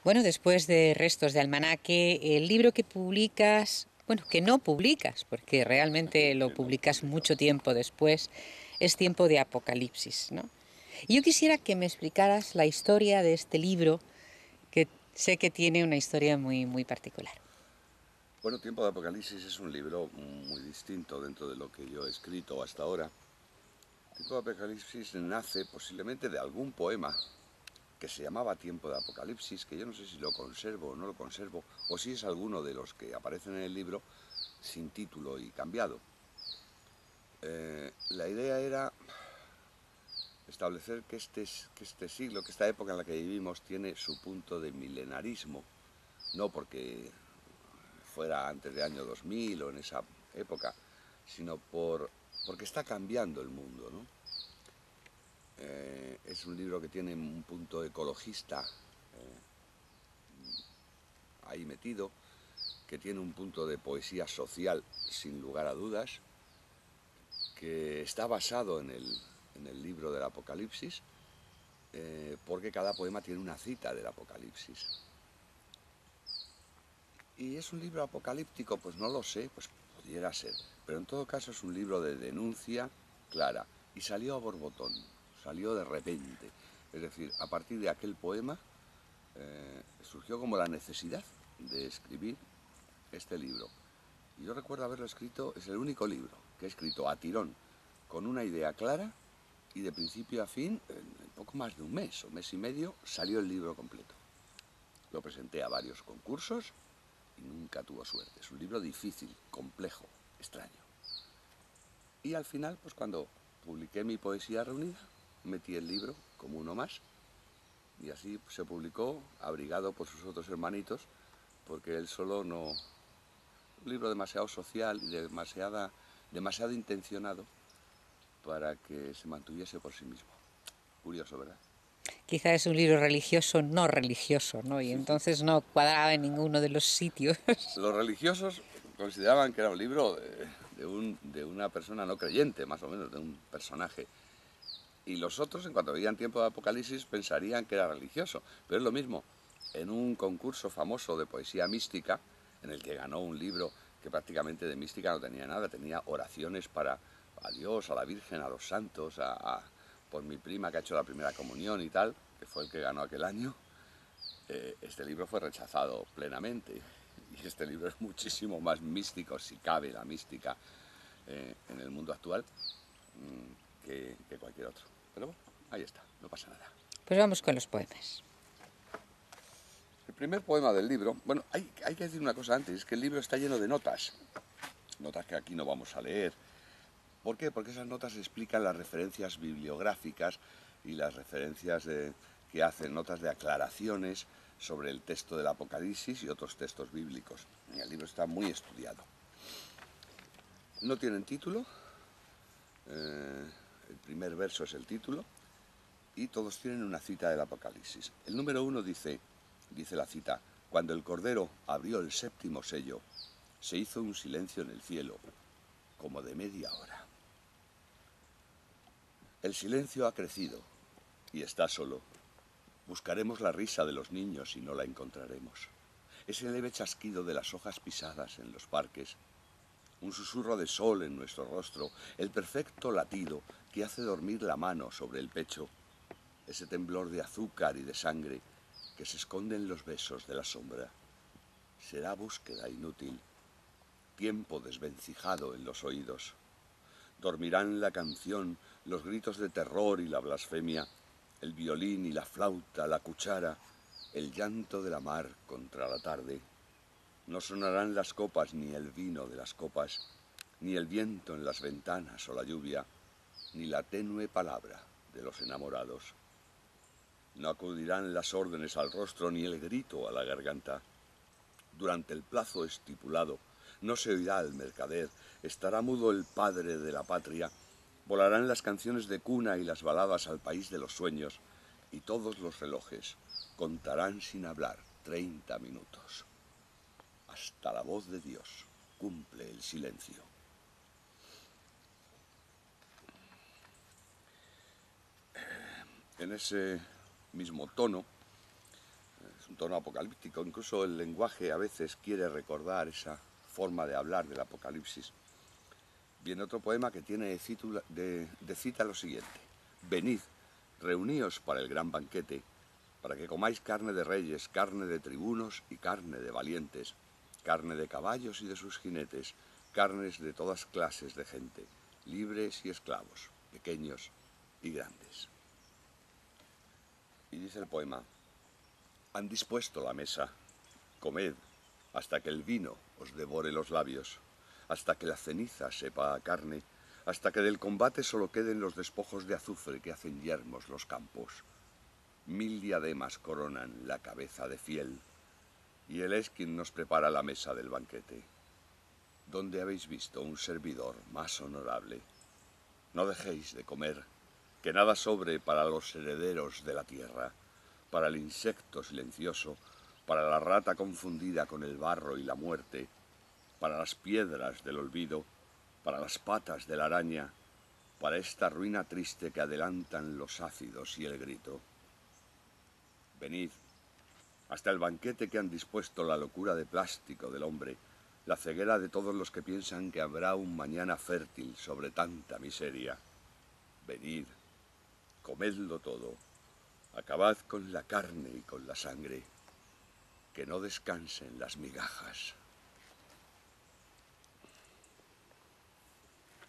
Bueno, después de Restos de Almanaque, el libro que publicas, bueno, que no publicas, porque realmente lo Que no publicas publico. mucho tiempo después, es Tiempo de Apocalipsis, ¿no? Y yo quisiera que me explicaras la historia de este libro, que sé que tiene una historia muy, muy particular. Bueno, Tiempo de Apocalipsis es un libro muy distinto dentro de lo que yo he escrito hasta ahora. Tiempo de Apocalipsis nace posiblemente de algún poema que se llamaba Tiempo de Apocalipsis, que yo no sé si lo conservo o no lo conservo, o si es alguno de los que aparecen en el libro sin título y cambiado. La idea era establecer que este siglo, que esta época en la que vivimos tiene su punto de milenarismo, no porque fuera antes del año 2000 o en esa época, sino porque está cambiando el mundo, ¿no? Es un libro que tiene un punto ecologista ahí metido, que tiene un punto de poesía social sin lugar a dudas, que está basado en el libro del Apocalipsis, porque cada poema tiene una cita del Apocalipsis. ¿Y es un libro apocalíptico? Pues no lo sé, pues pudiera ser. Pero en todo caso es un libro de denuncia clara. Y salió a borbotón, salió de repente. Es decir, a partir de aquel poema surgió como la necesidad de escribir este libro. Y yo recuerdo haberlo escrito, es el único libro que he escrito a tirón, con una idea clara y de principio a fin, en poco más de un mes o mes y medio, salió el libro completo. Lo presenté a varios concursos y nunca tuvo suerte. Es un libro difícil, complejo, extraño. Y al final, pues cuando publiqué mi poesía reunida, metí el libro como uno más y así se publicó, abrigado por sus otros hermanitos, porque él solo no... Un libro demasiado social y demasiado intencionado para que se mantuviese por sí mismo. Curioso, ¿verdad? Quizá es un libro religioso, no religioso, ¿no? Y entonces no cuadraba en ninguno de los sitios. Los religiosos consideraban que era un libro de una persona no creyente, más o menos, de un personaje. Y los otros, en cuanto veían Tiempo de Apocalipsis, pensarían que era religioso. Pero es lo mismo. En un concurso famoso de poesía mística, en el que ganó un libro que prácticamente de mística no tenía nada, tenía oraciones para a Dios, a la Virgen, a los santos, por mi prima que ha hecho la primera comunión y tal, que fue el que ganó aquel año, este libro fue rechazado plenamente. Y este libro es muchísimo más místico, si cabe la mística en el mundo actual, que cualquier otro. Pero bueno, ahí está, no pasa nada. Pues vamos con los poemas. El primer poema del libro, bueno, hay que decir una cosa antes, es que el libro está lleno de notas, notas que aquí no vamos a leer. ¿Por qué? Porque esas notas explican las referencias bibliográficas y las referencias que hacen, notas de aclaraciones sobre el texto del Apocalipsis y otros textos bíblicos. El libro está muy estudiado. No tienen título, el primer verso es el título, y todos tienen una cita del Apocalipsis. El número 1 dice la cita, cuando el Cordero abrió el séptimo sello, se hizo un silencio en el cielo, como de media hora. El silencio ha crecido y está solo. Buscaremos la risa de los niños y no la encontraremos. Ese leve chasquido de las hojas pisadas en los parques, un susurro de sol en nuestro rostro, el perfecto latido que hace dormir la mano sobre el pecho, ese temblor de azúcar y de sangre que se esconde en los besos de la sombra. Será búsqueda inútil, tiempo desvencijado en los oídos. Dormirán la canción, los gritos de terror y la blasfemia, el violín y la flauta, la cuchara, el llanto de la mar contra la tarde. No sonarán las copas ni el vino de las copas, ni el viento en las ventanas o la lluvia, ni la tenue palabra de los enamorados. No acudirán las órdenes al rostro ni el grito a la garganta. Durante el plazo estipulado no se oirá al mercader, estará mudo el padre de la patria, volarán las canciones de cuna y las baladas al país de los sueños, y todos los relojes contarán sin hablar 30 minutos. Hasta la voz de Dios cumple el silencio. En ese mismo tono, es un tono apocalíptico. Incluso el lenguaje a veces quiere recordar esa forma de hablar del apocalipsis. Viene otro poema que tiene de cita lo siguiente: venid, reuníos para el gran banquete, para que comáis carne de reyes, carne de tribunos y carne de valientes, carne de caballos y de sus jinetes, carnes de todas clases de gente, libres y esclavos, pequeños y grandes. Y dice el poema: han dispuesto la mesa, comed hasta que el vino os devore los labios, hasta que la ceniza sepa a carne, hasta que del combate solo queden los despojos de azufre que hacen yermos los campos. 1000 diademas coronan la cabeza de fiel, y él es quien nos prepara la mesa del banquete. ¿Dónde habéis visto un servidor más honorable? No dejéis de comer, que nada sobre para los herederos de la tierra, para el insecto silencioso, para la rata confundida con el barro y la muerte, para las piedras del olvido, para las patas de la araña, para esta ruina triste que adelantan los ácidos y el grito. Venid, hasta el banquete que han dispuesto la locura de plástico del hombre, la ceguera de todos los que piensan que habrá un mañana fértil sobre tanta miseria. Venid, comedlo todo, acabad con la carne y con la sangre, que no descansen las migajas.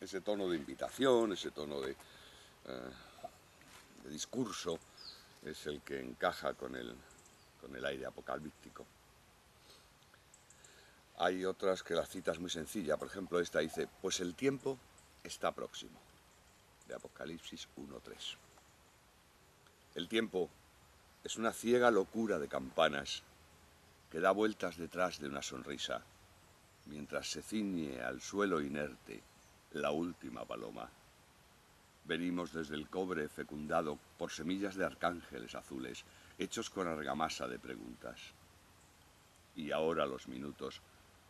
Ese tono de invitación, ese tono de discurso, es el que encaja con el aire apocalíptico. Hay otras que la cita es muy sencilla, por ejemplo esta dice: pues el tiempo está próximo, de Apocalipsis 1:3. El tiempo es una ciega locura de campanas que da vueltas detrás de una sonrisa, mientras se ciñe al suelo inerte la última paloma. Venimos desde el cobre fecundado por semillas de arcángeles azules, hechos con argamasa de preguntas. Y ahora los minutos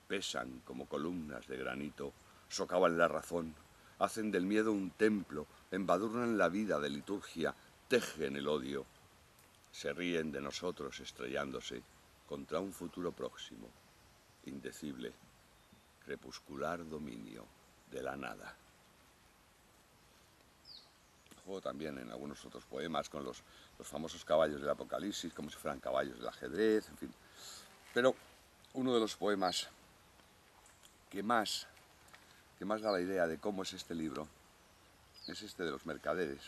pesan como columnas de granito, socavan la razón, hacen del miedo un templo, embadurnan la vida de liturgia, tejen el odio, se ríen de nosotros estrellándose contra un futuro próximo, indecible, crepuscular dominio de la nada. Juego también en algunos otros poemas con los famosos caballos del Apocalipsis, como si fueran caballos del ajedrez, en fin. Pero uno de los poemas que más da la idea de cómo es este libro es este de los mercaderes,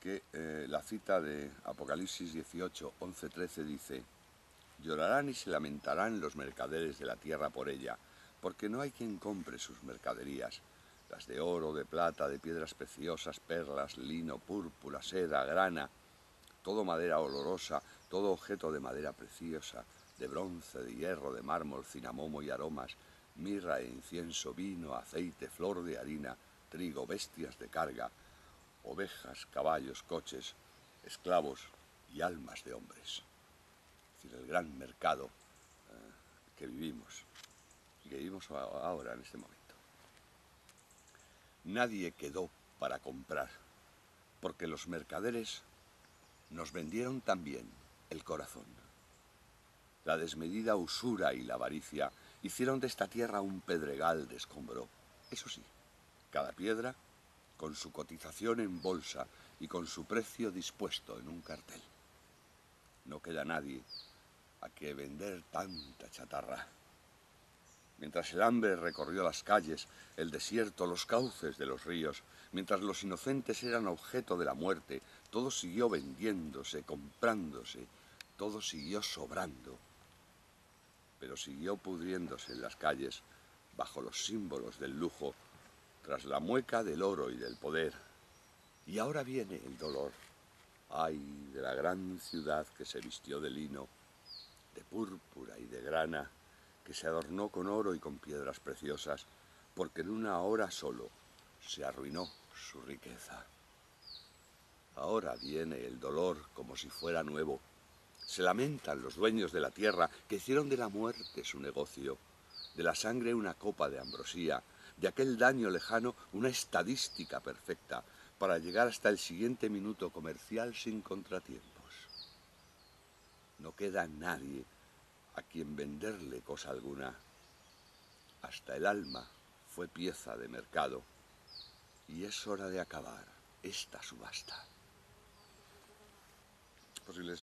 que la cita de Apocalipsis 18, 11, 13 dice: llorarán y se lamentarán los mercaderes de la tierra por ella, porque no hay quien compre sus mercaderías, las de oro, de plata, de piedras preciosas, perlas, lino, púrpura, seda, grana, todo madera olorosa, todo objeto de madera preciosa, de bronce, de hierro, de mármol, cinamomo y aromas, mirra e incienso, vino, aceite, flor de harina, trigo, bestias de carga, ovejas, caballos, coches, esclavos y almas de hombres. Es decir, el gran mercado que vivimos y que vivimos ahora en este momento. Nadie quedó para comprar, porque los mercaderes nos vendieron también el corazón. La desmedida usura y la avaricia hicieron de esta tierra un pedregal de escombro. Eso sí, cada piedra con su cotización en bolsa y con su precio dispuesto en un cartel. No queda nadie a que vender tanta chatarra. Mientras el hambre recorrió las calles, el desierto, los cauces de los ríos, mientras los inocentes eran objeto de la muerte, todo siguió vendiéndose, comprándose, todo siguió sobrando, pero siguió pudriéndose en las calles bajo los símbolos del lujo, tras la mueca del oro y del poder. Y ahora viene el dolor. Ay de la gran ciudad que se vistió de lino, de púrpura y de grana, que se adornó con oro y con piedras preciosas, porque en una hora solo se arruinó su riqueza. Ahora viene el dolor como si fuera nuevo. Se lamentan los dueños de la tierra que hicieron de la muerte su negocio, de la sangre una copa de ambrosía, de aquel daño lejano una estadística perfecta, para llegar hasta el siguiente minuto comercial sin contratiempos. No queda nadie a quien venderle cosa alguna. Hasta el alma fue pieza de mercado y es hora de acabar esta subasta.